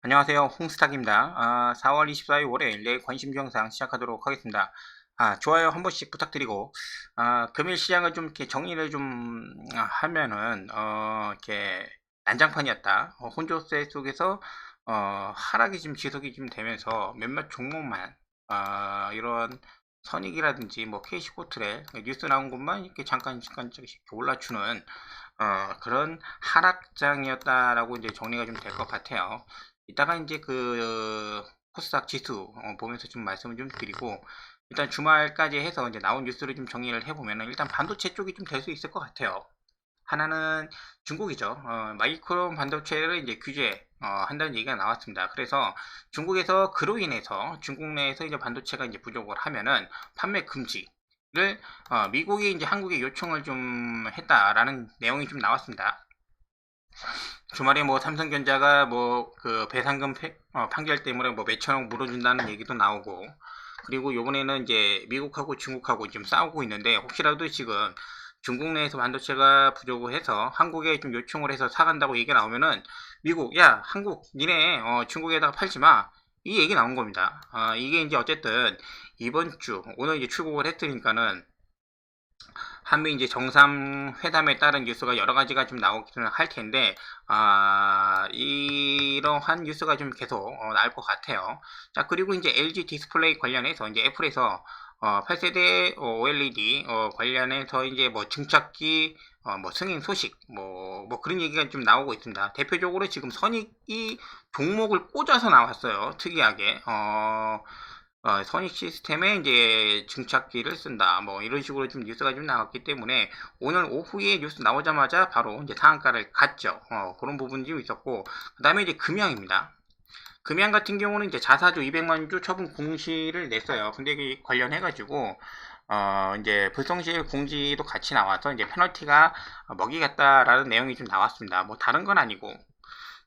안녕하세요. 홍스탁입니다. 4월 24일 월요일 내 관심 영상 시작하도록 하겠습니다. 좋아요 한 번씩 부탁드리고, 금일 시장을 좀 이렇게 정리를 좀 하면은, 이렇게 난장판이었다. 혼조세 속에서, 하락이 좀 지속이 좀 되면서 몇몇 종목만, 이런 선익이라든지 뭐 KC코트레 뉴스 나온 것만 이렇게 잠깐씩 올라주는, 그런 하락장이었다라고 이제 정리가 좀 될 것 같아요. 이따가 이제 그 코스닥 지수 보면서 좀 말씀을 좀 드리고, 일단 주말까지 해서 이제 나온 뉴스를 좀 정리를 해보면은 일단 반도체 쪽이 좀 될 수 있을 것 같아요. 하나는 중국이죠. 마이크론 반도체를 이제 규제 한다는 얘기가 나왔습니다. 그래서 중국에서 그로 인해서 중국 내에서 이제 반도체가 이제 부족을 하면은 판매 금지를 미국이 이제 한국에 요청을 좀 했다라는 내용이 좀 나왔습니다. 주말에 뭐 삼성전자가 뭐 그 배상금 판결 때문에 뭐 몇천억 물어준다는 얘기도 나오고, 그리고 요번에는 이제 미국하고 중국하고 지금 싸우고 있는데, 혹시라도 지금 중국 내에서 반도체가 부족을 해서 한국에 좀 요청을 해서 사간다고 얘기가 나오면은 미국, 야 한국 니네 중국에다가 팔지 마, 이 얘기 나온 겁니다. 이게 이제 어쨌든 이번 주 오늘 이제 출국을 했으니까는 한미 이제 정상회담에 따른 뉴스가 여러 가지가 좀 나오기는 할 텐데, 이러한 뉴스가 좀 계속 나올 것 같아요. 자, 그리고 이제 LG 디스플레이 관련해서 이제 애플에서 8세대 OLED 관련해서 이제 뭐 증착기 뭐 승인 소식 뭐 그런 얘기가 좀 나오고 있습니다. 대표적으로 지금 선익이 종목을 꽂아서 나왔어요. 특이하게 선익 시스템에 이제 증착기를 쓴다. 뭐 이런 식으로 좀 뉴스가 좀 나왔기 때문에 오늘 오후에 뉴스 나오자마자 바로 이제 상한가를 갔죠. 그런 부분이 좀 있었고, 그 다음에 이제 금양입니다. 금양 같은 경우는 이제 자사주 200만 주 처분 공시를 냈어요. 근데 이 관련해가지고 이제 불성실 공지도 같이 나와서 이제 페널티가 먹이겠다라는 내용이 좀 나왔습니다. 뭐 다른 건 아니고,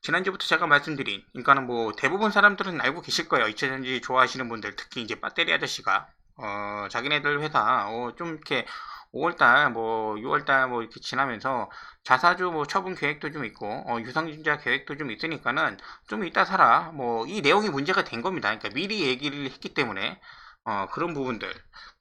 지난주부터 제가 말씀드린, 그러니까는 뭐 대부분 사람들은 알고 계실 거예요. 2차전지 좋아하시는 분들, 특히 이제 배터리 아저씨가 자기네들 회사 좀 이렇게 5월달 뭐 6월달 뭐 이렇게 지나면서 자사주 뭐 처분 계획도 좀 있고 유상증자 계획도 좀 있으니까는 좀 이따 사라, 뭐 이 내용이 문제가 된 겁니다. 그러니까 미리 얘기를 했기 때문에 그런 부분들.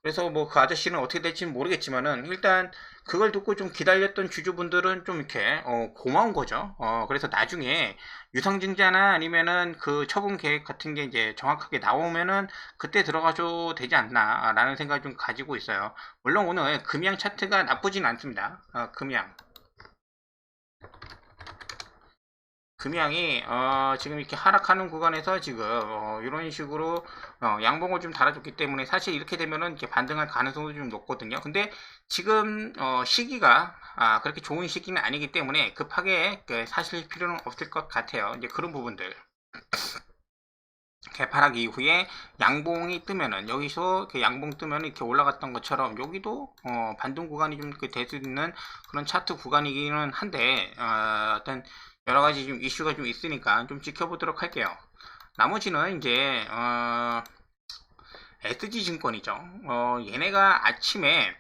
그래서 뭐 그 아저씨는 어떻게 될지는 모르겠지만은 일단 그걸 듣고 좀 기다렸던 주주분들은 좀 이렇게 고마운 거죠. 그래서 나중에 유상증자나 아니면은 그 처분 계획 같은 게 이제 정확하게 나오면은 그때 들어가줘도 되지 않나라는 생각을 좀 가지고 있어요. 물론 오늘 금양 차트가 나쁘진 않습니다. 금양이 지금 이렇게 하락하는 구간에서 지금 이런 식으로 양봉을 좀 달아줬기 때문에 사실 이렇게 되면은 이렇게 반등할 가능성도 좀 높거든요. 근데 지금 시기가 그렇게 좋은 시기는 아니기 때문에 급하게 사실 필요는 없을 것 같아요. 이제 그런 부분들. 개파락 이후에 양봉이 뜨면은 여기서 양봉 뜨면 이렇게 올라갔던 것처럼 여기도 반등 구간이 좀 될 수 있는 그런 차트 구간이기는 한데, 어떤 여러 가지 좀 이슈가 좀 있으니까 좀 지켜보도록 할게요. 나머지는 이제 SG증권이죠. 얘네가 아침에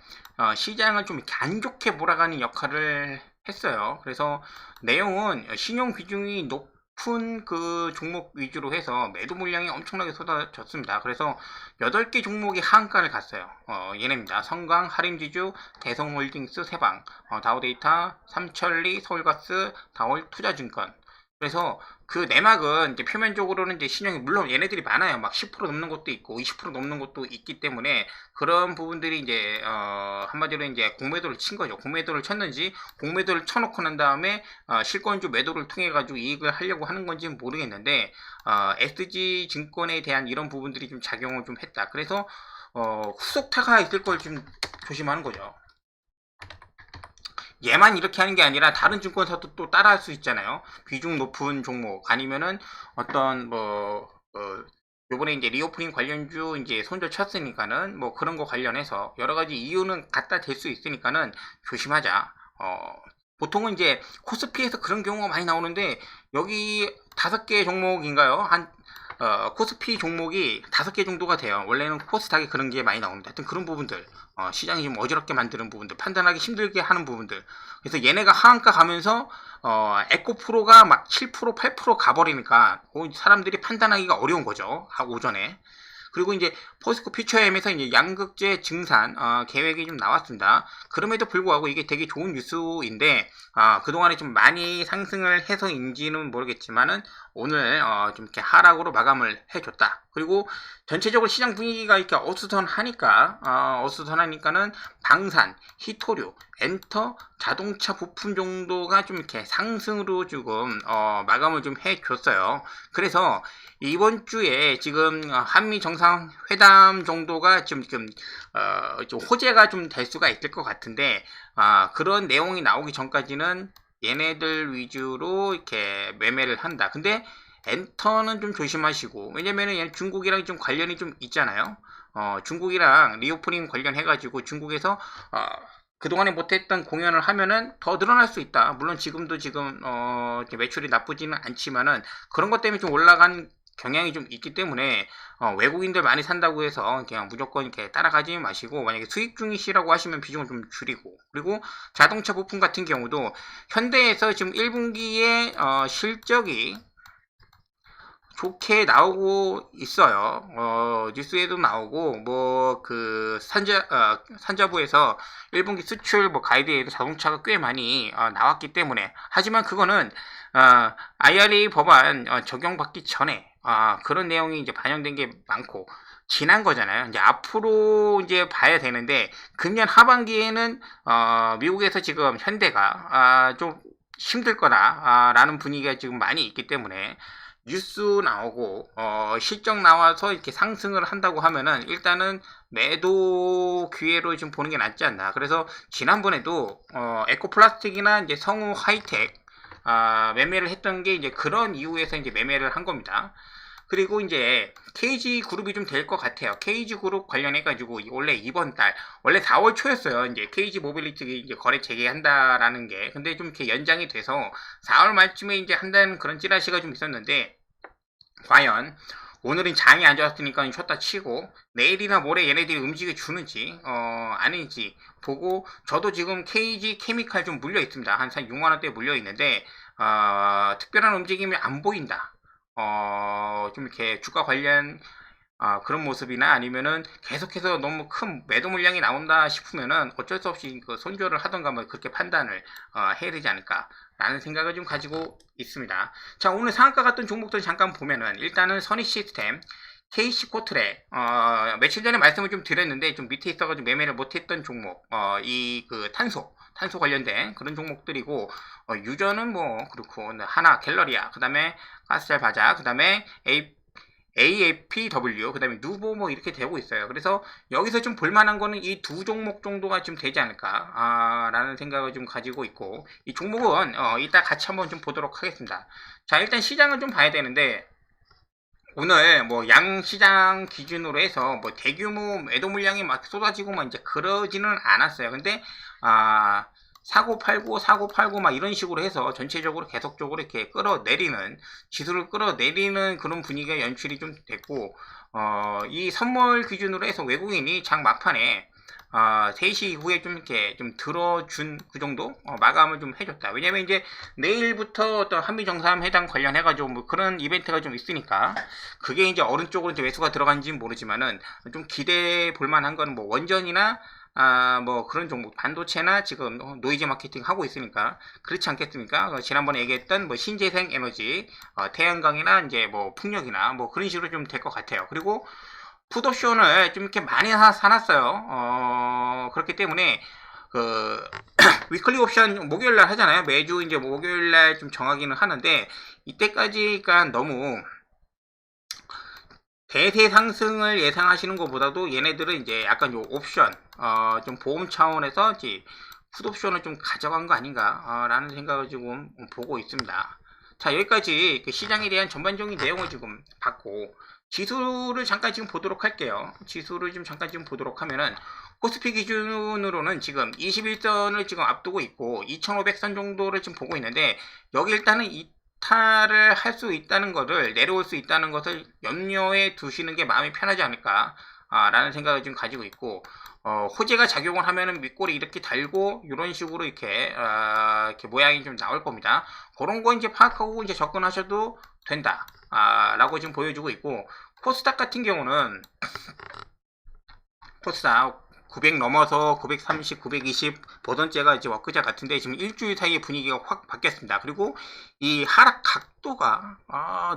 시장을 좀 이렇게 안 좋게 몰아가는 역할을 했어요. 그래서 내용은 신용 비중이 높은 그 종목 위주로 해서 매도 물량이 엄청나게 쏟아졌습니다. 그래서 8개 종목이 하한가를 갔어요. 얘네입니다. 성강, 하림지주, 대성홀딩스, 세방, 다우데이터, 삼천리, 서울가스, 다올투자증권. 그래서 그 내막은 이제 표면적으로는 이제 신용이 물론 얘네들이 많아요. 막 10% 넘는 것도 있고 20% 넘는 것도 있기 때문에 그런 부분들이 이제 한마디로 이제 공매도를 친 거죠. 공매도를 쳤는지 공매도를 쳐놓고 난 다음에 실권주 매도를 통해 가지고 이익을 하려고 하는 건지는 모르겠는데, SG 증권에 대한 이런 부분들이 좀 작용을 좀 했다. 그래서 후속타가 있을 걸 좀 조심하는 거죠. 얘만 이렇게 하는 게 아니라 다른 증권사도 또 따라할 수 있잖아요. 비중 높은 종목 아니면은 어떤 뭐 요번에 이제 리오프닝 관련주 이제 손절 쳤으니까는 뭐 그런 거 관련해서 여러 가지 이유는 갖다 댈 수 있으니까는 조심하자. 보통은 이제 코스피에서 그런 경우가 많이 나오는데 여기 5개 종목인가요? 코스피 종목이 5개 정도가 돼요. 원래는 코스닥에 그런 게 많이 나옵니다. 하여튼 그런 부분들, 시장이 좀 어지럽게 만드는 부분들, 판단하기 힘들게 하는 부분들. 그래서 얘네가 하한가 가면서, 에코프로가 막 7%, 8% 가버리니까, 사람들이 판단하기가 어려운 거죠. 오전에. 그리고 이제 포스코 퓨처엠에서 이제 양극재 증산 계획이 좀 나왔습니다. 그럼에도 불구하고 이게 되게 좋은 뉴스인데 그동안에 좀 많이 상승을 해서인지는 모르겠지만은 오늘 좀 이렇게 하락으로 마감을 해줬다. 그리고 전체적으로 시장 분위기가 이렇게 어수선하니까는 방산, 히토류, 엔터, 자동차 부품 정도가 좀 이렇게 상승으로 지금 마감을 좀 해줬어요. 그래서 이번 주에 지금 한미 정상회담 정도가 좀 호재가 좀 될 수가 있을 것 같은데 그런 내용이 나오기 전까지는 얘네들 위주로 이렇게 매매를 한다. 근데 엔터는 좀 조심하시고, 왜냐면은 얘는 중국이랑 좀 관련이 좀 있잖아요. 중국이랑 리오프닝 관련해가지고 중국에서 그동안에 못했던 공연을 하면은 더 늘어날 수 있다. 물론 지금도 지금 매출이 나쁘지는 않지만은 그런 것 때문에 좀 올라간 경향이 좀 있기 때문에 외국인들 많이 산다고 해서 그냥 무조건 이렇게 따라가지 마시고, 만약에 수익 중이시라고 하시면 비중을 좀 줄이고, 그리고 자동차 부품 같은 경우도 현대에서 지금 1분기에 실적이 좋게 나오고 있어요. 뉴스에도 나오고, 산자부에서 1분기 수출 가이드에도 자동차가 꽤 많이 나왔기 때문에. 하지만 그거는 IRA 법안 적용받기 전에 그런 내용이 이제 반영된 게 많고 지난 거잖아요. 이제 앞으로 이제 봐야 되는데, 금년 하반기에는 미국에서 지금 현대가 좀 힘들 거다 라는 분위기가 지금 많이 있기 때문에 뉴스 나오고 실적 나와서 이렇게 상승을 한다고 하면은 일단은 매도 기회로 좀 보는 게 낫지 않나. 그래서 지난번에도 에코플라스틱이나 이제 성우 하이텍 매매를 했던 게 이제 그런 이유에서 이제 매매를 한 겁니다. 그리고 이제 KG 그룹이 좀 될 것 같아요. KG 그룹 관련해가지고 원래 이번 달, 원래 4월 초였어요. 이제 KG 모빌리티 이제 거래 재개한다라는 게. 근데 좀 이렇게 연장이 돼서 4월 말쯤에 이제 한다는 그런 찌라시가 좀 있었는데, 과연 오늘은 장이 안 좋았으니까 쉬었다 치고 내일이나 모레 얘네들이 움직여 주는지 아닌지 보고, 저도 지금 KG 케미칼 좀 물려 있습니다. 한 6만원대 물려 있는데 특별한 움직임이 안 보인다. 좀 이렇게 주가 관련 그런 모습이나 아니면은 계속해서 너무 큰 매도 물량이 나온다 싶으면은 어쩔 수 없이 그 손절을 하던가 뭐 그렇게 판단을 해야 되지 않을까 라는 생각을 좀 가지고 있습니다. 자, 오늘 상한가 같은 종목들 잠깐 보면은 일단은 선희 시스템, KC 코트레, 며칠 전에 말씀을 좀 드렸는데 좀 밑에 있어가지고 매매를 못했던 종목, 이 그 탄소 관련된 그런 종목들이고, 유저는 뭐 그렇고, 하나 갤러리아, 그 다음에 가스잘 바자, 그 다음에 AFPW, 그 다음에 누보 뭐 이렇게 되고 있어요. 그래서 여기서 좀 볼만한 거는 이 두 종목 정도가 좀 되지 않을까 라는 생각을 좀 가지고 있고, 이 종목은 이따 같이 한번 좀 보도록 하겠습니다. 자, 일단 시장을 좀 봐야 되는데, 오늘 뭐 양시장 기준으로 해서 뭐 대규모 매도 물량이 막 쏟아지고 막 이제 그러지는 않았어요. 근데 사고 팔고 막 이런 식으로 해서 전체적으로 계속적으로 이렇게 끌어내리는, 지수를 끌어내리는 그런 분위기가 연출이 좀 됐고, 이 선물 기준으로 해서 외국인이 장 막판에 3시 이후에 좀 이렇게 좀 들어준 그 정도 마감을 좀 해줬다. 왜냐면 이제 내일부터 어떤 한미 정상회담 관련해가지고 뭐 그런 이벤트가 좀 있으니까, 그게 이제 어느 쪽으로 이제 매수가 들어간지는 모르지만은 좀 기대해 볼 만한 거는 뭐 원전이나 뭐 그런 종목, 반도체나 지금 노이즈 마케팅 하고 있으니까 그렇지 않겠습니까? 지난번에 얘기했던 뭐 신재생 에너지, 태양광이나 이제 뭐 풍력이나 뭐 그런 식으로 좀 될 것 같아요. 그리고 풋옵션을 좀 이렇게 많이 사놨어요. 그렇기 때문에 그 위클리 옵션 목요일날 하잖아요. 매주 이제 목요일날 좀 정하기는 하는데, 이때까지가 너무 대세 상승을 예상하시는 것보다도 얘네들은 이제 약간 요 옵션 좀 보험 차원에서 이제 풋옵션을 좀 가져간 거 아닌가 라는 생각을 지금 보고 있습니다. 자, 여기까지 그 시장에 대한 전반적인 내용을 지금 봤고, 지수를 잠깐 지금 보도록 할게요. 지수를 좀 잠깐 지금 보도록 하면은, 코스피 기준으로는 지금 21선을 지금 앞두고 있고 2500선 정도를 지금 보고 있는데, 여기 일단은 이탈을 할 수 있다는 것을, 내려올 수 있다는 것을 염려해 두시는 게 마음이 편하지 않을까 라는 생각을 좀 가지고 있고, 호재가 작용을 하면은 윗골이 이렇게 달고 이런 식으로 이렇게 모양이 좀 나올 겁니다. 그런 거 이제 파악하고 이제 접근하셔도 된다 라고 지금 보여주고 있고, 코스닥 같은 경우는 코스닥 900 넘어서 930, 920 보던 때가 이제 엊그제 같은데 지금 일주일 사이에 분위기가 확 바뀌었습니다. 그리고 이 하락 각도가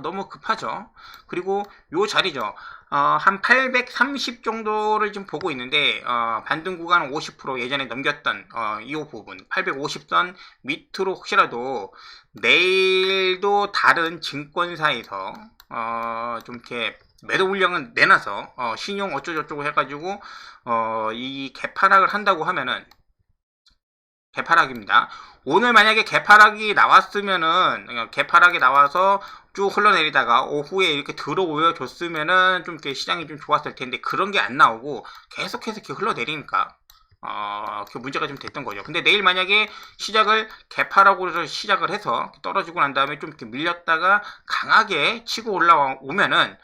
너무 급하죠. 그리고 요 자리죠. 한 830 정도를 지금 보고 있는데 반등 구간 50% 예전에 넘겼던 이 부분 850선 밑으로 혹시라도 내일도 다른 증권사에서 좀 이렇게 매도 물량은 내놔서 신용 어쩌고저쩌고 해가지고 이 개파락을 한다고 하면은 개파락입니다. 오늘 만약에 개파락이 나왔으면은 개파락이 나와서 쭉 흘러내리다가 오후에 이렇게 들어올려 줬으면은 좀 이렇게 시장이 좀 좋았을 텐데 그런 게 안 나오고 계속해서 이렇게 흘러내리니까 그 문제가 좀 됐던 거죠. 근데 내일 만약에 시작을 개파락으로 시작을 해서 떨어지고 난 다음에 좀 이렇게 밀렸다가 강하게 치고 올라오면은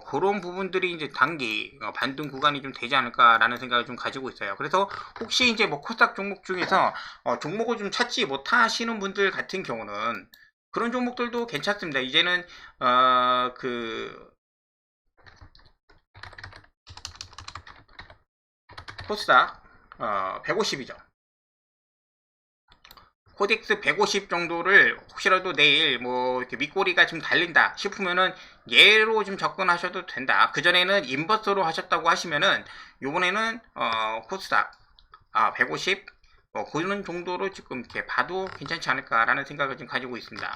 그런 부분들이 이제 단기 반등 구간이 좀 되지 않을까라는 생각을 좀 가지고 있어요. 그래서 혹시 이제 뭐 코스닥 종목 중에서 종목을 좀 찾지 못하시는 분들 같은 경우는 그런 종목들도 괜찮습니다. 이제는 코스닥 150이죠. 코덱스 150 정도를 혹시라도 내일 뭐 이렇게 밑꼬리가 좀 달린다 싶으면은 얘로 좀 접근하셔도 된다. 그전에는 인버스로 하셨다고 하시면은 요번에는 코스닥 150 그런 정도로 지금 이렇게 봐도 괜찮지 않을까라는 생각을 좀 가지고 있습니다.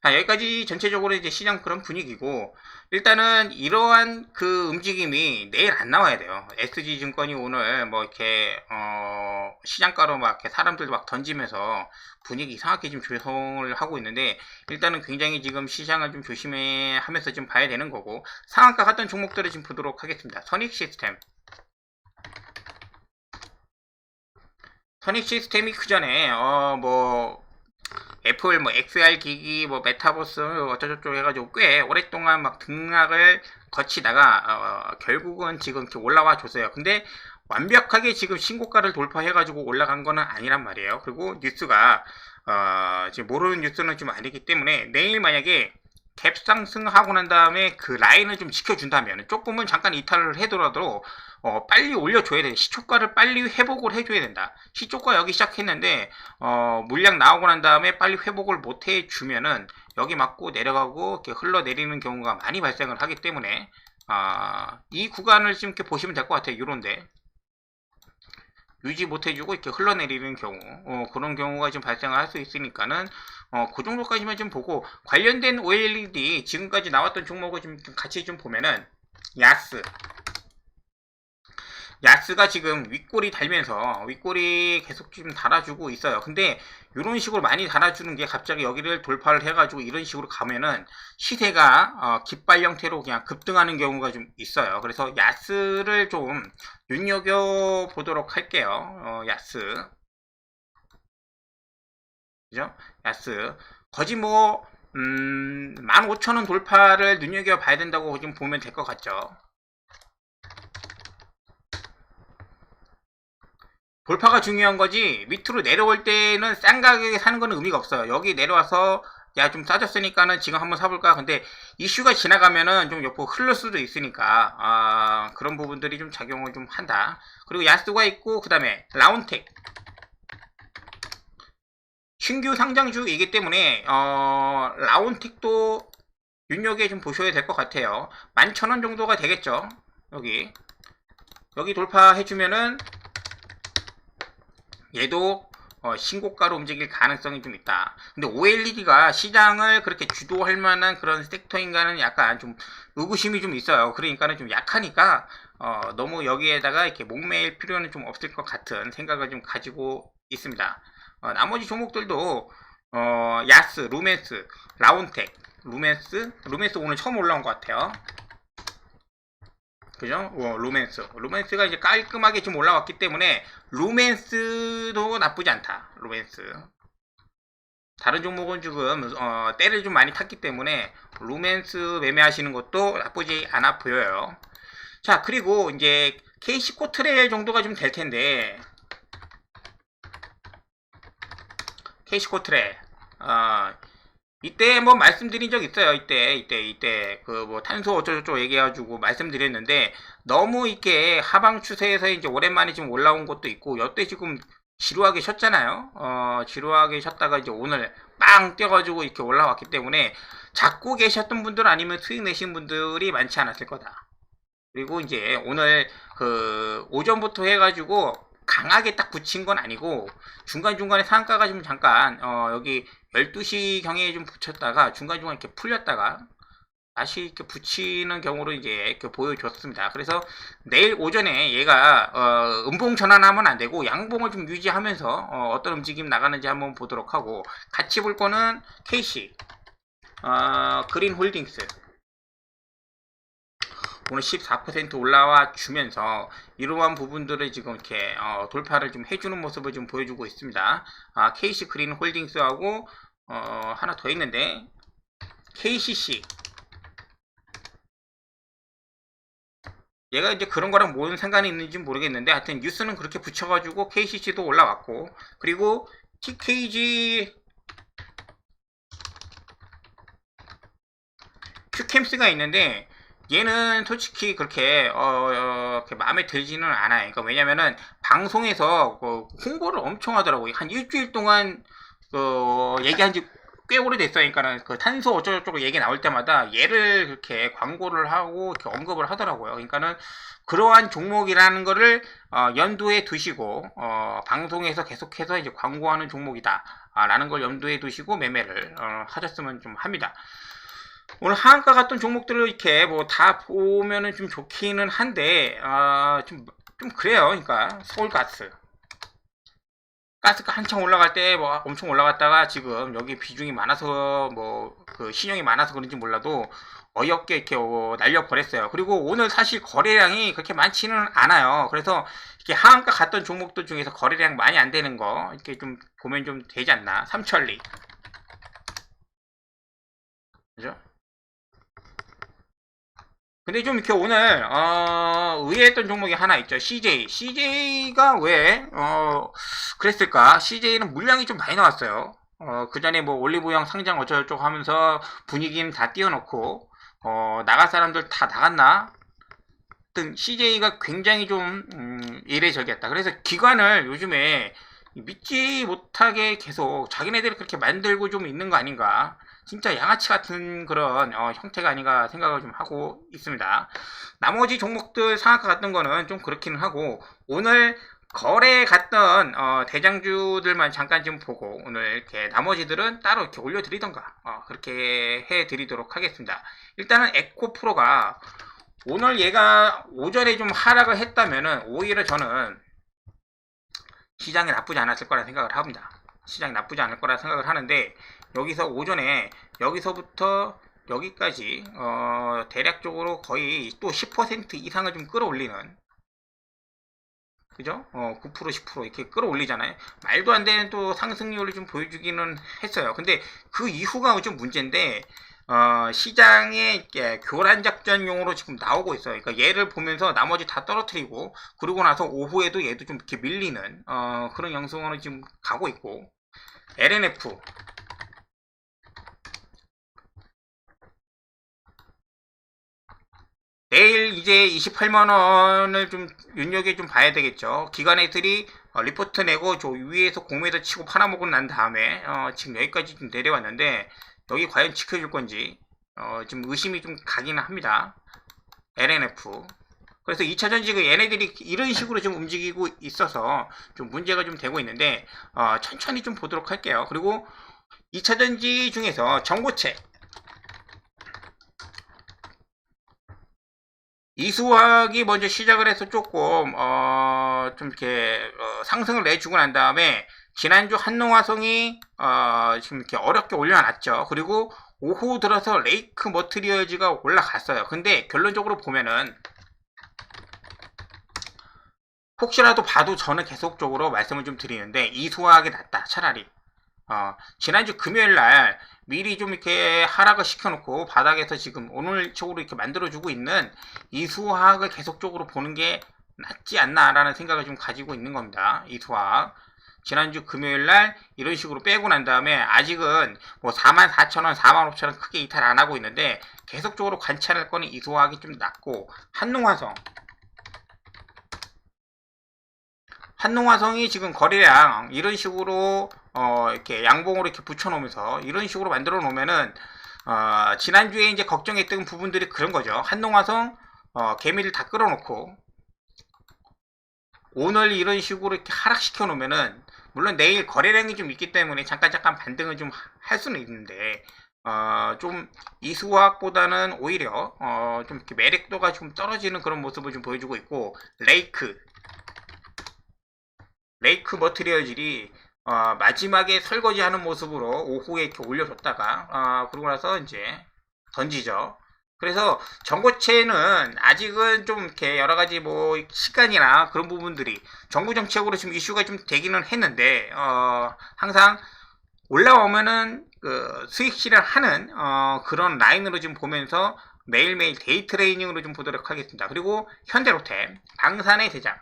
자, 여기까지 전체적으로 이제 시장 그런 분위기고, 일단은 이러한 그 움직임이 내일 안 나와야 돼요. SG증권이 오늘 뭐 이렇게, 시장가로 막 이렇게 사람들 막 던지면서 분위기 이상하게 좀 조성을 하고 있는데, 일단은 굉장히 지금 시장을 좀 조심해 하면서 좀 봐야 되는 거고, 상한가 갔던 종목들을 좀 보도록 하겠습니다. 선익 시스템이 그 전에, 애플 뭐 XR 기기 뭐 메타버스 어쩌고저쩌고 해가지고 꽤 오랫동안 막 등락을 거치다가 결국은 지금 이렇게 올라와 줬어요. 근데 완벽하게 지금 신고가를 돌파해가지고 올라간 거는 아니란 말이에요. 그리고 뉴스가 지금 모르는 뉴스는 좀 아니기 때문에 내일 만약에 갭 상승하고 난 다음에 그 라인을 좀 지켜준다면 조금은 잠깐 이탈을 해더라도 빨리 올려줘야 돼. 시초가를 빨리 회복을 해줘야 된다. 시초가 여기 시작했는데 물량 나오고 난 다음에 빨리 회복을 못 해주면은 여기 맞고 내려가고 이렇게 흘러내리는 경우가 많이 발생을 하기 때문에 이 구간을 지금 이렇게 보시면 될 것 같아요. 요런데 유지 못해주고 이렇게 흘러내리는 경우 그런 경우가 좀 발생을 할 수 있으니까는 그 정도까지만 좀 보고 관련된 OLED 지금까지 나왔던 종목을 좀 같이 좀 보면은 야스가 지금 윗골이 달면서 윗골이 계속 좀 달아주고 있어요. 근데 이런 식으로 많이 달아주는 게 갑자기 여기를 돌파를 해가지고 이런 식으로 가면은 시세가 깃발 형태로 그냥 급등하는 경우가 좀 있어요. 그래서 야스를 좀 눈여겨 보도록 할게요. 야스, 그죠? 야스 거의 뭐 15,000원 돌파를 눈여겨 봐야 된다고 좀 보면 될 것 같죠. 돌파가 중요한 거지 밑으로 내려올 때는 싼 가격에 사는 거는 의미가 없어요. 여기 내려와서 야 좀 싸졌으니까는 지금 한번 사볼까. 근데 이슈가 지나가면은 좀 옆으로 흐를 수도 있으니까 그런 부분들이 좀 작용을 좀 한다. 그리고 야스가 있고 그 다음에 라운텍 신규 상장주이기 때문에 라운텍도 눈여겨 좀 보셔야 될 것 같아요. 11,000원 정도가 되겠죠. 여기 돌파해주면은 얘도 신고가로 움직일 가능성이 좀 있다. 근데 OLED가 시장을 그렇게 주도할 만한 그런 섹터인가는 약간 좀 의구심이 좀 있어요. 그러니까는 좀 약하니까 너무 여기에다가 이렇게 목매일 필요는 좀 없을 것 같은 생각을 좀 가지고 있습니다. 나머지 종목들도 야스, 루멘스, 라운텍, 루멘스 오늘 처음 올라온 것 같아요. 그죠? 로맨스가 이제 깔끔하게 좀 올라왔기 때문에 로맨스도 나쁘지 않다. 로맨스 다른 종목은 지금 때를 좀 많이 탔기 때문에 루멘스 매매하시는 것도 나쁘지 않아 보여요. 자, 그리고 이제 KC 코트레일 정도가 좀 될 텐데, KC 코트레일 이때 한번 말씀드린 적 있어요. 이때 그 뭐 탄소 어쩌고저쩌고 얘기해가지고 말씀드렸는데, 너무 이렇게 하방 추세에서 이제 오랜만에 좀 올라온 것도 있고, 여태 지금 지루하게 쉬었잖아요. 지루하게 쉬었다가 이제 오늘 빵 뛰어가지고 이렇게 올라왔기 때문에 잡고 계셨던 분들 아니면 수익 내신 분들이 많지 않았을 거다. 그리고 이제 오늘 그 오전부터 해가지고 강하게 딱 붙인 건 아니고 중간중간에 상한가가 좀 잠깐 여기 12시 경에 좀 붙였다가 중간중간 이렇게 풀렸다가 다시 이렇게 붙이는 경우로 이제 이렇게 보여줬습니다. 그래서 내일 오전에 얘가 음봉 전환하면 안 되고 양봉을 좀 유지하면서 어떤 움직임 나가는지 한번 보도록 하고, 같이 볼 거는 KC 그린 홀딩스 오늘 14% 올라와 주면서 이러한 부분들을 지금 이렇게 돌파를 좀 해주는 모습을 좀 보여주고 있습니다. KC 그린 홀딩스하고 하나 더 있는데 KCC, 얘가 이제 그런 거랑 뭔 상관이 있는지 모르겠는데 하여튼 뉴스는 그렇게 붙여가지고 KCC도 올라왔고, 그리고 TKG 큐캠스가 있는데 얘는 솔직히 그렇게 마음에 들지는 않아요. 그러니까 왜냐면은 방송에서 홍보를 엄청 하더라고요. 한 일주일 동안 얘기한 지 꽤 오래됐어요. 그러니까 그 탄소 어쩌고저쩌고 얘기 나올 때마다 얘를 그렇게 광고를 하고 이렇게 언급을 하더라고요. 그러니까는 그러한 종목이라는 거를 염두에 두시고 방송에서 계속해서 이제 광고하는 종목이다 라는 걸 염두에 두시고 매매를 하셨으면 좀 합니다. 오늘 하한가 같은 종목들을 이렇게 뭐 다 보면은 좀 좋기는 한데 좀 그래요. 그러니까 서울가스 가스가 한창 올라갈 때 뭐 엄청 올라갔다가 지금 여기 비중이 많아서 뭐 그 신용이 많아서 그런지 몰라도 어이없게 이렇게 날려버렸어요. 그리고 오늘 사실 거래량이 그렇게 많지는 않아요. 그래서 이렇게 하한가 갔던 종목들 중에서 거래량 많이 안 되는 거 이렇게 좀 보면 좀 되지 않나. 삼천리, 그죠? 근데 좀 이렇게 오늘 의외했던 종목이 하나 있죠. CJ가 왜 그랬을까? CJ는 물량이 좀 많이 나왔어요. 그 전에 뭐 올리브영 상장 어쩌고저쩌고 하면서 분위기는 다 띄워놓고 나갈 사람들 다 나갔나? 하여튼 CJ가 굉장히 좀 이례적이었다. 그래서 기관을 요즘에 믿지 못하게 계속 자기네들이 그렇게 만들고 좀 있는 거 아닌가. 진짜 양아치 같은 그런 형태가 아닌가 생각을 좀 하고 있습니다. 나머지 종목들 상한가 갔던 거는 좀 그렇기는 하고, 오늘 거래 갔던 대장주들만 잠깐 좀 보고 오늘 이렇게 나머지들은 따로 이렇게 올려드리던가 그렇게 해드리도록 하겠습니다. 일단은 에코프로가 오늘 얘가 오전에 좀 하락을 했다면은 오히려 저는 시장이 나쁘지 않았을 거라 생각을 합니다. 시장이 나쁘지 않을 거라 생각을 하는데, 여기서 오전에 여기서부터 여기까지 대략적으로 거의 또 10% 이상을 좀 끌어올리는, 그죠? 9% 10% 이렇게 끌어올리잖아요. 말도 안 되는 또 상승률을 좀 보여주기는 했어요. 근데 그 이후가 좀 문제인데 시장에 교란 작전용으로 지금 나오고 있어요. 그러니까 얘를 보면서 나머지 다 떨어뜨리고, 그러고 나서 오후에도 얘도 좀 이렇게 밀리는 그런 양상으로 지금 가고 있고, LNF 내일 이제 28만원을 좀 눈여겨 좀 봐야 되겠죠. 기관애들이 리포트 내고 저 위에서 공매도 치고 팔아먹고 난 다음에 지금 여기까지 좀 내려왔는데 여기 과연 지켜줄 건지 좀 의심이 좀 가기는 합니다. LNF. 그래서 2차전지 얘네들이 이런 식으로 좀 움직이고 있어서 좀 문제가 좀 되고 있는데 천천히 좀 보도록 할게요. 그리고 2차전지 중에서 전고체 이수학이 먼저 시작을 해서 조금 좀 이렇게 상승을 내주고 난 다음에 지난주 한농화성이 지금 이렇게 어렵게 올려놨죠. 그리고 오후 들어서 레이크 머트리얼즈가 올라갔어요. 근데 결론적으로 보면은 혹시라도 봐도 저는 계속적으로 말씀을 좀 드리는데 이수학이 낫다 차라리. 지난주 금요일 날 미리 좀 이렇게 하락을 시켜놓고 바닥에서 지금 오늘 쪽으로 이렇게 만들어주고 있는 이 수학을 계속적으로 보는 게 낫지 않나라는 생각을 좀 가지고 있는 겁니다. 이 수학. 지난주 금요일 날 이런 식으로 빼고 난 다음에 아직은 뭐 44,000원, 45,000원 크게 이탈 안 하고 있는데 계속적으로 관찰할 거는 이 수학이 좀 낮고 한농화성이 지금 거래량 이런 식으로 이렇게 양봉으로 이렇게 붙여놓으면서 이런 식으로 만들어 놓으면은 지난주에 이제 걱정했던 부분들이 그런 거죠. 한농화성 개미를 다 끌어놓고 오늘 이런 식으로 이렇게 하락시켜 놓으면은 물론 내일 거래량이 좀 있기 때문에 잠깐 반등을 좀 할 수는 있는데 좀 이수학보다는 오히려 좀 이렇게 매력도가 좀 떨어지는 그런 모습을 좀 보여주고 있고 레이크 머티리얼질이 마지막에 설거지하는 모습으로 오후에 이렇게 올려줬다가 그러고 나서 이제 던지죠. 그래서 전고체는 아직은 좀 이렇게 여러 가지 뭐 시간이나 그런 부분들이 정부 정책으로 지금 이슈가 좀 되기는 했는데 항상 올라오면은 그 수익 실현하는 그런 라인으로 좀 보면서 매일매일 데이 트레이닝으로 좀 보도록 하겠습니다. 그리고 현대로템 방산의 대장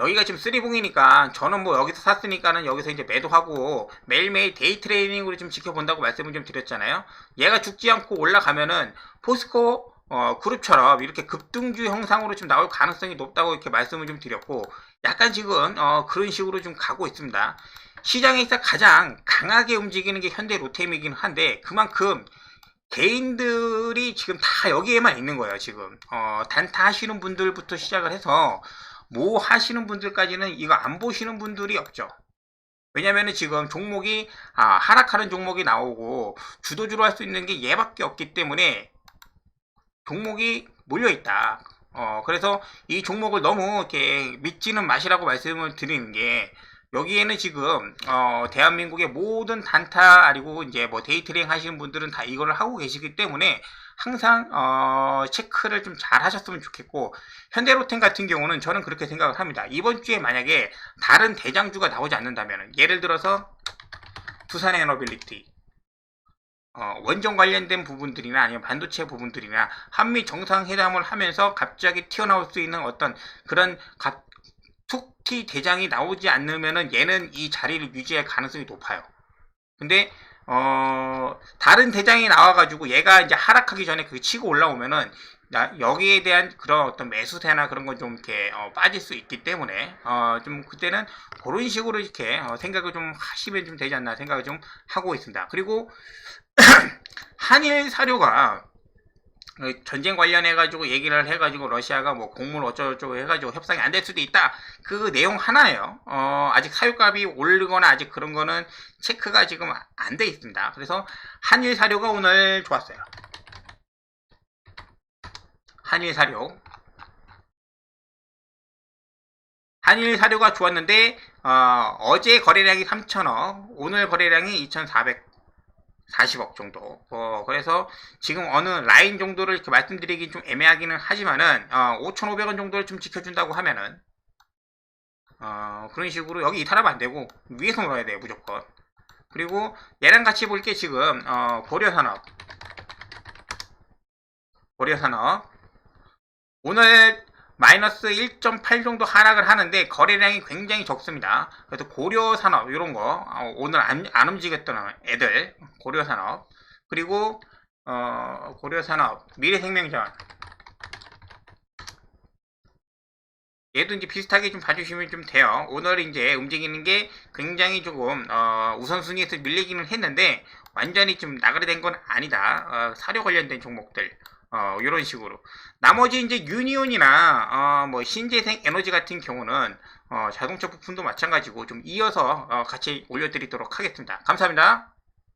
여기가 지금 쓰리봉이니까 저는 뭐 여기서 샀으니까는 여기서 이제 매도하고 매일매일 데이 트레이닝으로 좀 지켜본다고 말씀을 좀 드렸잖아요. 얘가 죽지 않고 올라가면은 포스코 그룹처럼 이렇게 급등주 형상으로 좀 나올 가능성이 높다고 이렇게 말씀을 좀 드렸고 약간 지금 그런 식으로 좀 가고 있습니다. 시장에서 가장 강하게 움직이는 게 현대 로템이긴 한데 그만큼 개인들이 지금 다 여기에만 있는 거예요. 지금 단타 하시는 분들부터 시작을 해서 뭐 하시는 분들까지는 이거 안 보시는 분들이 없죠. 왜냐면은 지금 종목이 하락하는 종목이 나오고 주도주로 할 수 있는 게 얘밖에 없기 때문에 종목이 몰려있다. 그래서 이 종목을 너무 이렇게 믿지는 마시라고 말씀을 드리는 게 여기에는 지금 대한민국의 모든 단타 그리고 이제 뭐 데이트레이딩 하시는 분들은 다 이거를 하고 계시기 때문에 항상 체크를 좀 잘 하셨으면 좋겠고 현대로템 같은 경우는 저는 그렇게 생각을 합니다. 이번 주에 만약에 다른 대장주가 나오지 않는다면 예를 들어서 두산에너빌리티 원전 관련된 부분들이나 아니면 반도체 부분들이나 한미 정상회담을 하면서 갑자기 튀어나올 수 있는 어떤 그런 툭튀 대장이 나오지 않으면은 얘는 이 자리를 유지할 가능성이 높아요. 근데 다른 대장이 나와가지고 얘가 이제 하락하기 전에 그 치고 올라오면은 여기에 대한 그런 어떤 매수세나 그런 건 좀 이렇게 빠질 수 있기 때문에 좀 그때는 그런 식으로 이렇게 생각을 좀 하시면 좀 되지 않나 생각을 좀 하고 있습니다. 그리고 한일 사료가 전쟁 관련해가지고 얘기를 해가지고 러시아가 뭐 곡물 어쩌고저쩌고 해가지고 협상이 안 될 수도 있다. 그 내용 하나예요. 아직 사료값이 오르거나 아직 그런 거는 체크가 지금 안 돼 있습니다. 그래서 한일 사료가 오늘 좋았어요. 한일 사료가 좋았는데 어제 거래량이 3,000억, 오늘 거래량이 2,440억 정도. 그래서 지금 어느 라인 정도를 이렇게 말씀드리기 좀 애매하기는 하지만은 5,500원 정도를 좀 지켜준다고 하면은 그런 식으로 여기 이탈하면 안 되고 위에서 놀아야 돼요 무조건. 그리고 얘랑 같이 볼 게 지금 고려산업 오늘 마이너스 1.8 정도 하락을 하는데 거래량이 굉장히 적습니다. 그래서 고려산업 이런 거 오늘 안 움직였던 애들 고려산업 그리고 고려산업 미래생명전 얘도 이제 비슷하게 좀 봐주시면 좀 돼요. 오늘 이제 움직이는 게 굉장히 조금 우선순위에서 밀리기는 했는데 완전히 좀 나가리 된 건 아니다. 사료 관련된 종목들 이런 식으로 나머지 이제 유니온이나 뭐 신재생 에너지 같은 경우는 자동차 부품도 마찬가지고 좀 이어서 같이 올려드리도록 하겠습니다. 감사합니다.